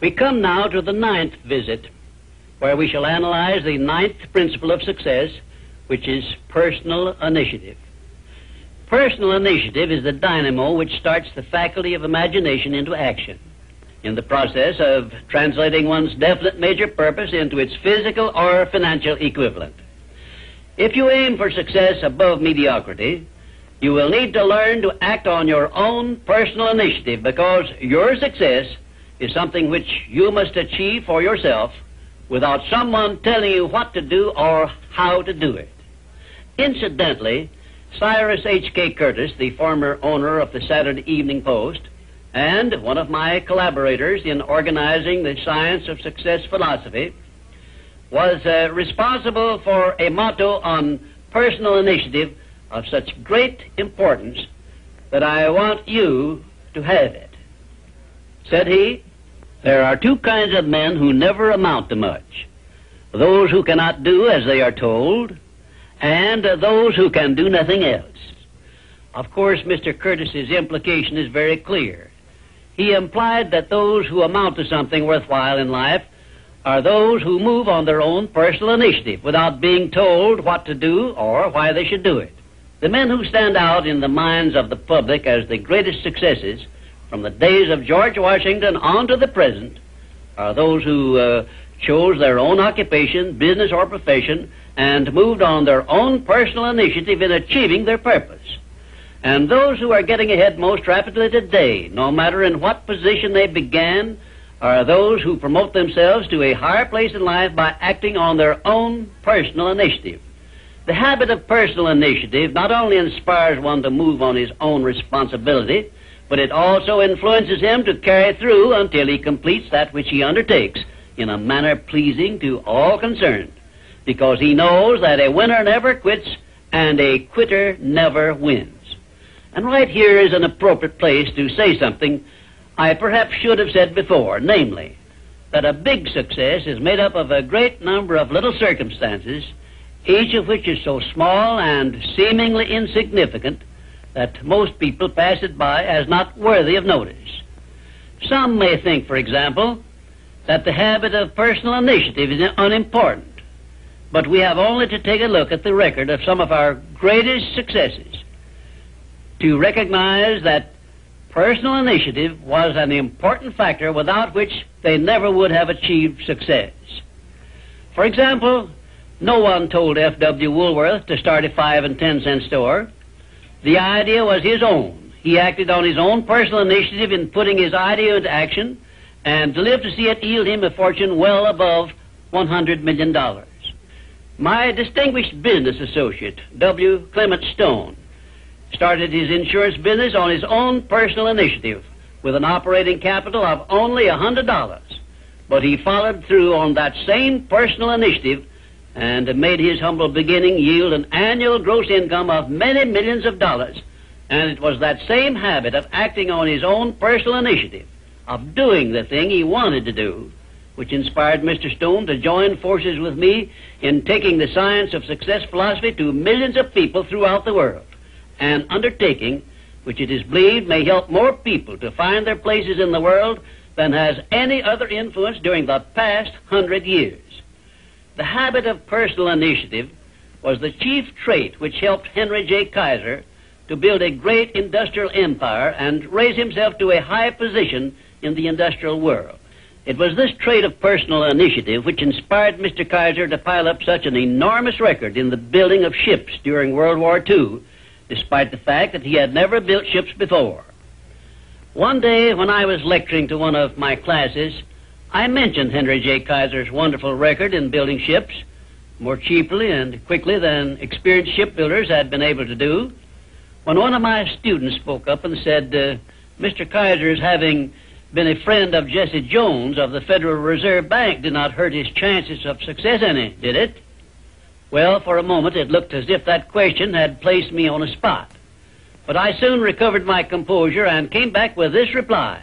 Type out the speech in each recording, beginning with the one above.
We come now to the 9th visit, where we shall analyze the 9th principle of success, which is personal initiative. Personal initiative is the dynamo which starts the faculty of imagination into action, in the process of translating one's definite major purpose into its physical or financial equivalent. If you aim for success above mediocrity, you will need to learn to act on your own personal initiative, because your success is something which you must achieve for yourself without someone telling you what to do or how to do it. Incidentally, Cyrus H.K. Curtis, the former owner of the Saturday Evening Post, and one of my collaborators in organizing the Science of Success philosophy, was responsible for a motto on personal initiative of such great importance that I want you to have it. Said he, "There are two kinds of men who never amount to much: those who cannot do as they are told, and those who can do nothing else." Of course, Mr. Curtis's implication is very clear. He implied that those who amount to something worthwhile in life are those who move on their own personal initiative without being told what to do or why they should do it. The men who stand out in the minds of the public as the greatest successes from the days of George Washington on to the present are those who chose their own occupation, business, or profession, and moved on their own personal initiative in achieving their purpose. And those who are getting ahead most rapidly today, no matter in what position they began, are those who promote themselves to a higher place in life by acting on their own personal initiative. The habit of personal initiative not only inspires one to move on his own responsibility, but it also influences him to carry through until he completes that which he undertakes in a manner pleasing to all concerned, because he knows that a winner never quits and a quitter never wins. And right here is an appropriate place to say something I perhaps should have said before, namely, that a big success is made up of a great number of little circumstances, each of which is so small and seemingly insignificant that most people pass it by as not worthy of notice. Some may think, for example, that the habit of personal initiative is unimportant, but we have only to take a look at the record of some of our greatest successes to recognize that personal initiative was an important factor without which they never would have achieved success. For example, no one told F.W. Woolworth to start a 5 and 10 cent store. The idea was his own. He acted on his own personal initiative in putting his idea into action, and lived to see it yield him a fortune well above $100 million. My distinguished business associate, W. Clement Stone, started his insurance business on his own personal initiative with an operating capital of only $100. But he followed through on that same personal initiative and made his humble beginning yield an annual gross income of many millions of dollars. And it was that same habit of acting on his own personal initiative, of doing the thing he wanted to do, which inspired Mr. Stone to join forces with me in taking the Science of Success philosophy to millions of people throughout the world, an undertaking which it is believed may help more people to find their places in the world than has any other influence during the past 100 years. The habit of personal initiative was the chief trait which helped Henry J. Kaiser to build a great industrial empire and raise himself to a high position in the industrial world. It was this trait of personal initiative which inspired Mr. Kaiser to pile up such an enormous record in the building of ships during World War II, despite the fact that he had never built ships before. One day when I was lecturing to one of my classes, I mentioned Henry J. Kaiser's wonderful record in building ships more cheaply and quickly than experienced shipbuilders had been able to do, when one of my students spoke up and said, Mr. Kaiser's having been a friend of Jesse Jones of the Federal Reserve Bank did not hurt his chances of success any, did it? Well, for a moment it looked as if that question had placed me on a spot. But I soon recovered my composure and came back with this reply: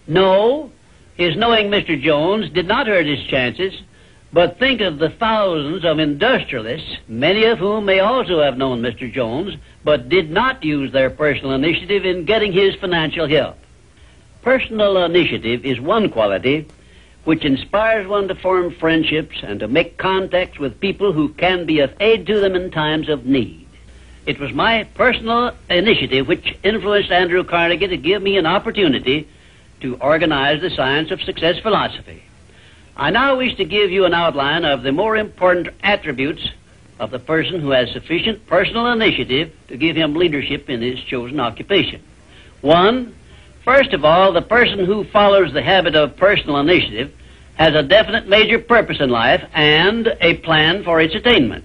no, his knowing Mr. Jones did not hurt his chances, but think of the thousands of industrialists, many of whom may also have known Mr. Jones, but did not use their personal initiative in getting his financial help. Personal initiative is one quality which inspires one to form friendships and to make contacts with people who can be of aid to them in times of need. It was my personal initiative which influenced Andrew Carnegie to give me an opportunity to organize the Science of Success philosophy. I now wish to give you an outline of the more important attributes of the person who has sufficient personal initiative to give him leadership in his chosen occupation. 1. First of all, the person who follows the habit of personal initiative has a definite major purpose in life and a plan for its attainment.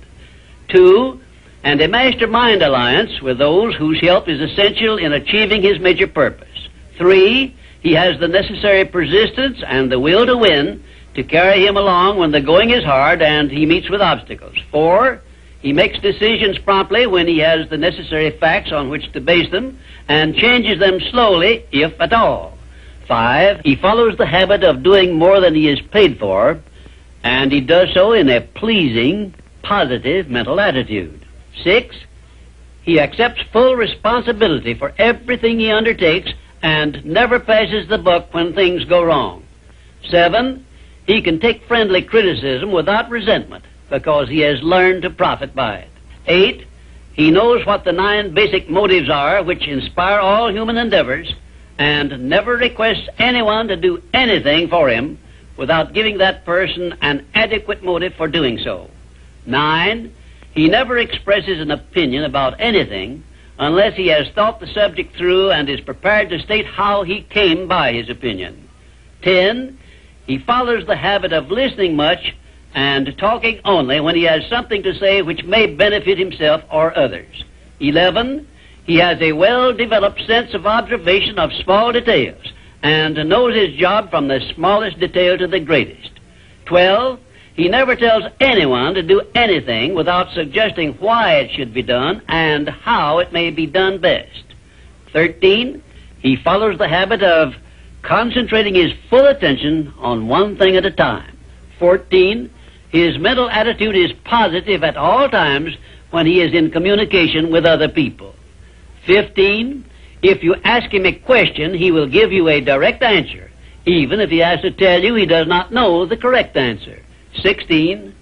2. And a mastermind alliance with those whose help is essential in achieving his major purpose. 3. He has the necessary persistence and the will to win to carry him along when the going is hard and he meets with obstacles. 4. He makes decisions promptly when he has the necessary facts on which to base them and changes them slowly, if at all. 5. He follows the habit of doing more than he is paid for, and he does so in a pleasing, positive mental attitude. 6. He accepts full responsibility for everything he undertakes and never passes the buck when things go wrong. 7. He can take friendly criticism without resentment because he has learned to profit by it. 8. He knows what the 9 basic motives are which inspire all human endeavors and never requests anyone to do anything for him without giving that person an adequate motive for doing so. 9. He never expresses an opinion about anything unless he has thought the subject through and is prepared to state how he came by his opinion. 10. He follows the habit of listening much and talking only when he has something to say which may benefit himself or others. 11. He has a well-developed sense of observation of small details and knows his job from the smallest detail to the greatest. 12. He never tells anyone to do anything without suggesting why it should be done and how it may be done best. 13. He follows the habit of concentrating his full attention on one thing at a time. 14. His mental attitude is positive at all times when he is in communication with other people. 15. If you ask him a question, he will give you a direct answer, even if he has to tell you he does not know the correct answer. 16.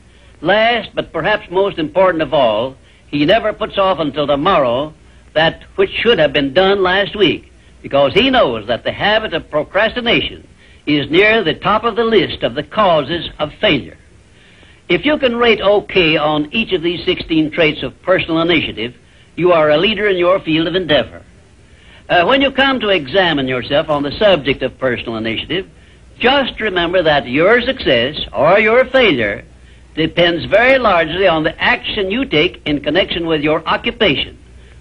Last, but perhaps most important of all, he never puts off until tomorrow that which should have been done last week, because he knows that the habit of procrastination is near the top of the list of the causes of failure. If you can rate OK on each of these 16 traits of personal initiative, you are a leader in your field of endeavor. When you come to examine yourself on the subject of personal initiative, just remember that your success or your failure depends very largely on the action you take in connection with your occupation.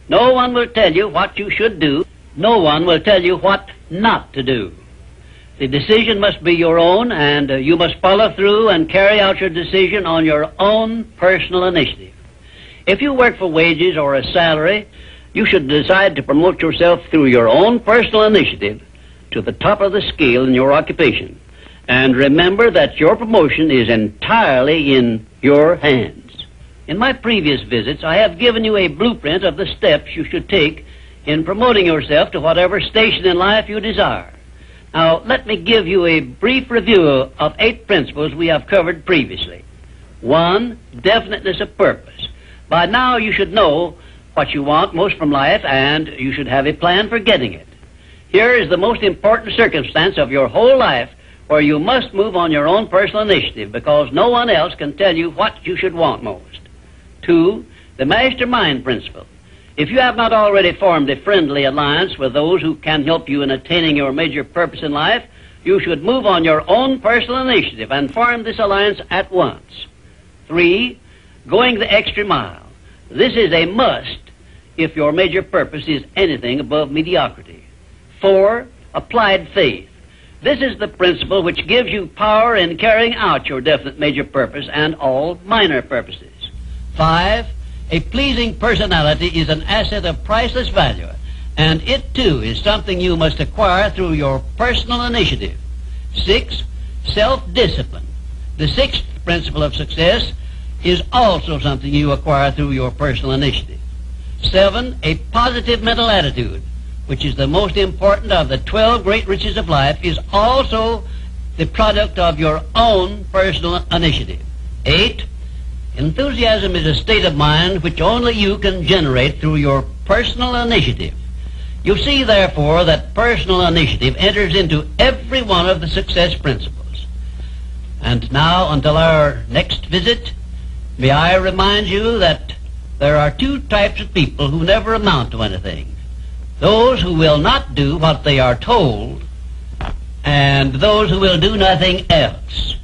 No one will tell you what you should do. No one will tell you what not to do. The decision must be your own, and you must follow through and carry out your decision on your own personal initiative. If you work for wages or a salary, you should decide to promote yourself through your own personal initiative to the top of the scale in your occupation. And remember that your promotion is entirely in your hands. In my previous visits, I have given you a blueprint of the steps you should take in promoting yourself to whatever station in life you desire. Now, let me give you a brief review of 8 principles we have covered previously. 1. Definiteness of purpose. By now you should know what you want most from life, and you should have a plan for getting it. Here is the most important circumstance of your whole life where you must move on your own personal initiative, because no one else can tell you what you should want most. 2. The mastermind principle. If you have not already formed a friendly alliance with those who can help you in attaining your major purpose in life, you should move on your own personal initiative and form this alliance at once. 3. Going the extra mile. This is a must if your major purpose is anything above mediocrity. 4. Applied faith. This is the principle which gives you power in carrying out your definite major purpose and all minor purposes. 5. A pleasing personality is an asset of priceless value, and it too is something you must acquire through your personal initiative. 6. Self-discipline. The 6th principle of success is also something you acquire through your personal initiative. 7. A positive mental attitude, which is the most important of the 12 great riches of life, is also the product of your own personal initiative. 8. Enthusiasm is a state of mind which only you can generate through your personal initiative. You see, therefore, that personal initiative enters into every one of the success principles. And now, until our next visit, may I remind you that there are two types of people who never amount to anything. Those who will not do what they are told, and those who will do nothing else.